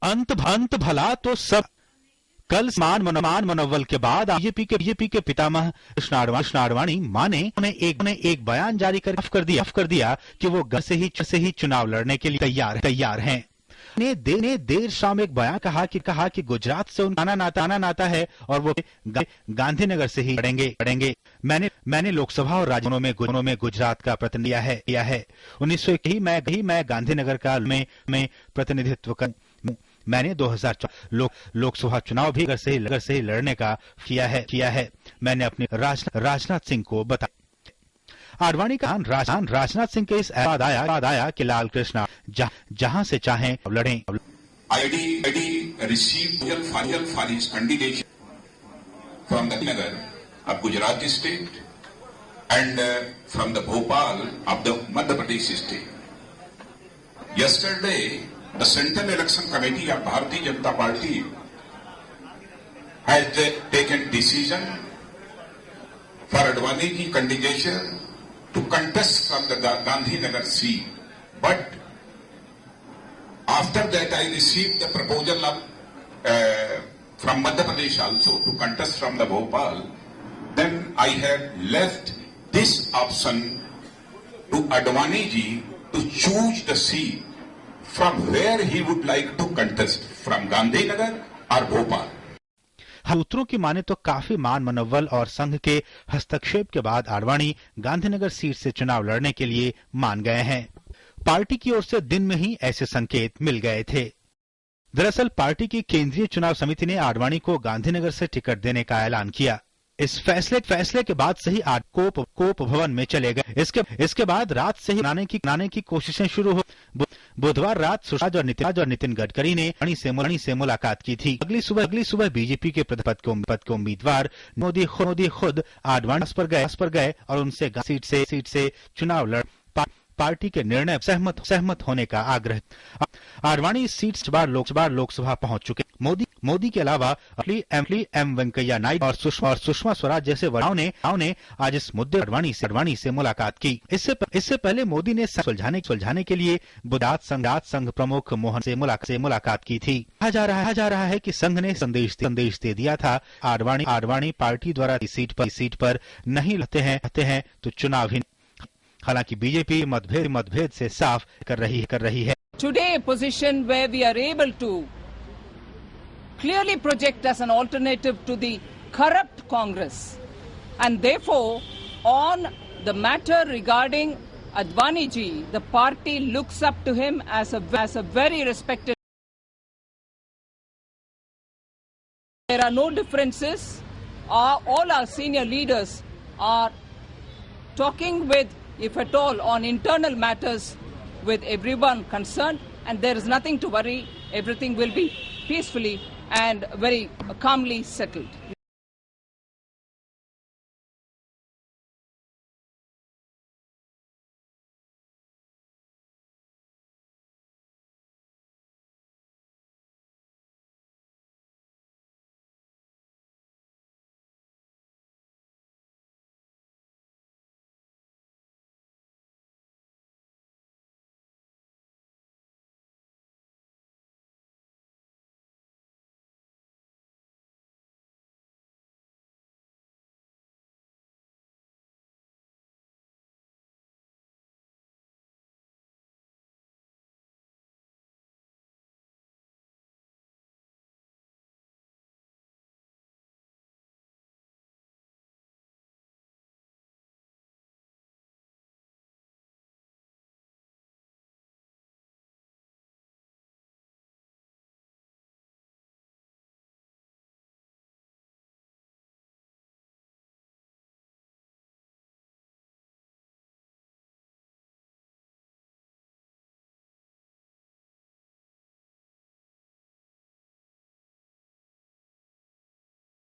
अंत भला तो सब। कल मान मनोवल के बाद बीजेपी के पितामह कृष्ण आडवाणी मां ने उन्हें एक बयान जारी कर दिया कि वो घर से ही चुनाव लड़ने के लिए तैयार हैं। ने देर शाम एक बयान कहा कि गुजरात से उनका नाता है और वो गांधीनगर से ही लड़ेंगे। मैंने लोकसभा और राज्यों में गुजरात का प्रतिनिधित्व किया है। 1921 ही मैं गांधीनगर का में प्रतिनिधित्व कर। मैंने 2004 लोकसभा चुनाव भी घर से ही लड़ने का किया है। मैंने अपने राजनाथ सिंह को बताया। आडवाणी का राजनाथ सिंह के इस बाद आया कि लाल कृष्ण जहां से चाहें लड़ें। ID received final for his candidature from the Nagar of Gujarat state and from the Bhopal of the Madhya Pradesh state. Yesterday, the Central Election Committee of Bharatiya Janata Party has taken decision for Advani ki candidature to contest from the Gandhinagar seat, but after that I received the proposal of from Madhya Pradesh also to contest from the Bhopal. Then I have left this option to Advani ji to choose the seat from where he would like to contest, from Gandhinagar or Bhopal. सूत्रों की माने तो काफी मान मनोवल और संघ के हस्तक्षेप के बाद आडवाणी गांधीनगर सीट से चुनाव लड़ने के लिए मान गए हैं। पार्टी की ओर से दिन में ही ऐसे संकेत मिल गए थे। दरअसल पार्टी की केंद्रीय चुनाव समिति ने आडवाणी को गांधीनगर से टिकट देने का ऐलान किया। इस फैसले के बाद से ही कोप भवन में चले गए। इसके बाद रात से ही बनाने की कोशिशें शुरू हो। बुधवार रात सुषमा स्वराज और नितिन गडकरी ने आडवाणी से मुलाकात की थी। अगली सुबह बीजेपी के पद के उम्मीदवार मोदी खुद आडवाणी पर गए और उनसे सीट से चुनाव लड़ पार्टी के निर्णय सहमत होने का आग्रह। आडवाणी इस सीट से बार लोकसभा पहुंच चुके। मोदी के अलावा एम वेंकैया नायडू और सुषमा स्वराज जैसे वरिष्ठों ने आज इस मुद्दे आडवाणी से मुलाकात की। इससे पहले मोदी ने सुलझाने के लिए गुजरात संघ प्रमुख मोहन से मुलाकात की थी। कहा जा रहा है कि संघ ने संदेश दे दिया था आडवाणी पार्टी द्वारा इस सीट पर नहीं लड़ते हैं तो चुनाव ही। हालांकि बीजेपी मतभेद से साफ कर रही है। Today, a position where we are able to clearly project as an alternative to the corrupt Congress, and therefore, on the matter regarding Advani ji, the party looks up to him as a very respected. There are no differences. All our senior leaders are talking with, if at all, on internal matters with everyone concerned, and there is nothing to worry. Everything will be peacefully and very calmly settled.